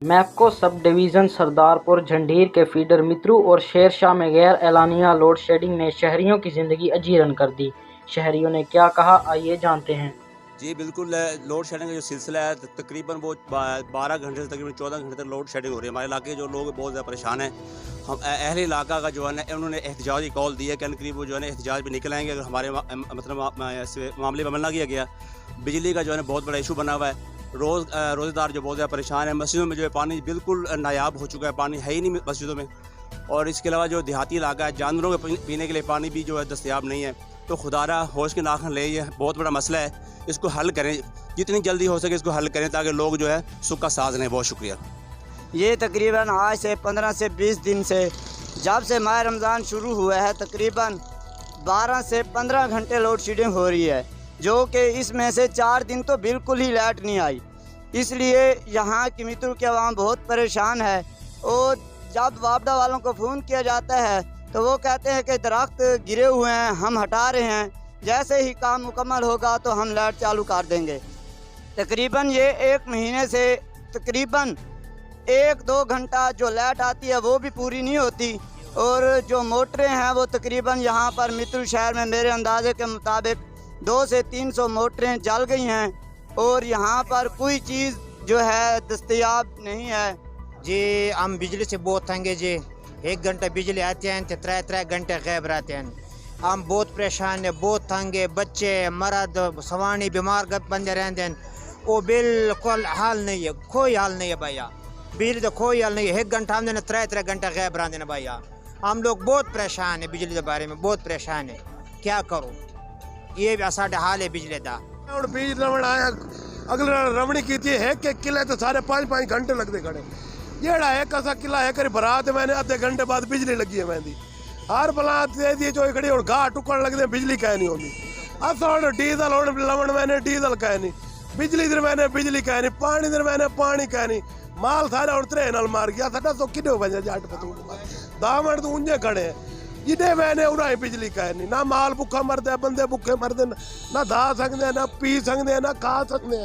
मैप्को sub division Sardarpur झंडीर के feeder मित्रु और शेरशाह में गैर एलानिया लोड शेडिंग ने शहरियों की जिंदगी अजीरन कर दी। शहरियों ने क्या कहा, आइए जानते हैं। जी बिल्कुल, लोड शेडिंग का जो सिलसिला है तकरीबन वो 12 घंटे से तकरीबन 14 घंटे तक लोड शेडिंग हो रही है। हमारे इलाके के जो लोग बहुत ज़्यादा परेशान हैं। हम अहले इलाका का जो है ना उन्होंने एहतजाज की कॉल दी है कि करीब वो जो है ना एहतजाज भी निकल आएंगे अगर हमारे मतलब मामले पर अमल ना किया गया। बिजली का जो है ना बहुत बड़ा इशू बना हुआ है। रोज़ेदार जो बहुत ज़्यादा परेशान है। मस्जिदों में जो है पानी बिल्कुल नायाब हो चुका है, पानी है ही नहीं मस्जिदों में। और इसके अलावा जो देहाती इलाका है, जानवरों के पीने के लिए पानी भी जो है दस्तयाब नहीं है। तो खुदारा होश के नाखन ले, ये बहुत बड़ा मसला है, इसको हल करें, जितनी जल्दी हो सके इसको हल करें ताकि लोग जो है सुख का साथ लें। बहुत शुक्रिया। ये तकरीबन आज से 15 से 20 दिन से जब से माह रमज़ान शुरू हुआ है तकरीबन 12 से 15 घंटे लोड शेडिंग हो रही है, जो कि इसमें से 4 दिन तो बिल्कुल ही लाइट नहीं आई। इसलिए यहाँ की मित्रों की आवाम बहुत परेशान है। और जब वापडा वालों को फ़ोन किया जाता है तो वो कहते हैं कि दरख्त गिरे हुए हैं, हम हटा रहे हैं, जैसे ही काम मुकम्मल होगा तो हम लाइट चालू कर देंगे। तकरीबन ये 1 महीने से तकरीबन 1-2 घंटा जो लाइट आती है वो भी पूरी नहीं होती। और जो मोटरें हैं वो तकरीबन यहाँ पर मित्र शहर में मेरे अंदाजे के मुताबिक 200 से 300 मोटरें जल गई हैं और यहाँ पर कोई चीज़ जो है दस्तयाब नहीं है। जी हम बिजली से बहुत तंगे जी, 1 घंटा बिजली आती है तो 3 घंटे गैब रहते हैं। हम बहुत परेशान है, बहुत तंगे, बच्चे मर्द सवानी बीमार बंदे रहते हैं। वो बिल्कुल हाल नहीं है, कोई हाल नहीं है भैया, बिजली तो कोई हाल नहीं है। 1 घंटा हमने 3 घंटे गैब रहते हैं भैया। हम लोग बहुत परेशान है, बिजली के बारे में बहुत परेशान है, क्या करो, ये भी साढ़े हाल है बिजली का। और बीज रवण आया अगले रवणी की थी है कि किले तो सारे 5-5 घंटे लगते खड़े। जेड़ा एक ऐसा किला है करी बरात मैंने आधे घंटे बाद बिजली लगी है मेहंदी हर बलात दे दी जो खड़ी और घाट टुकड़ लगते बिजली कह नहीं होती। असर डीजल और लवण मैंने डीजल कह नहीं, बिजली दिन मैंने बिजली कह नहीं, पानी दिन मैंने पानी कह नहीं। माल सारा और त्रे नल मार गया था तो किडो बजे जाट पतू दामन तो ऊंजे खड़े हैं जिन्हें मैंने उन्हें बिजली कह नहीं। ना माल भुखा मरते, बंदे भुखे मरते, ना धा सकते, ना पी सकते, ना खा सकते।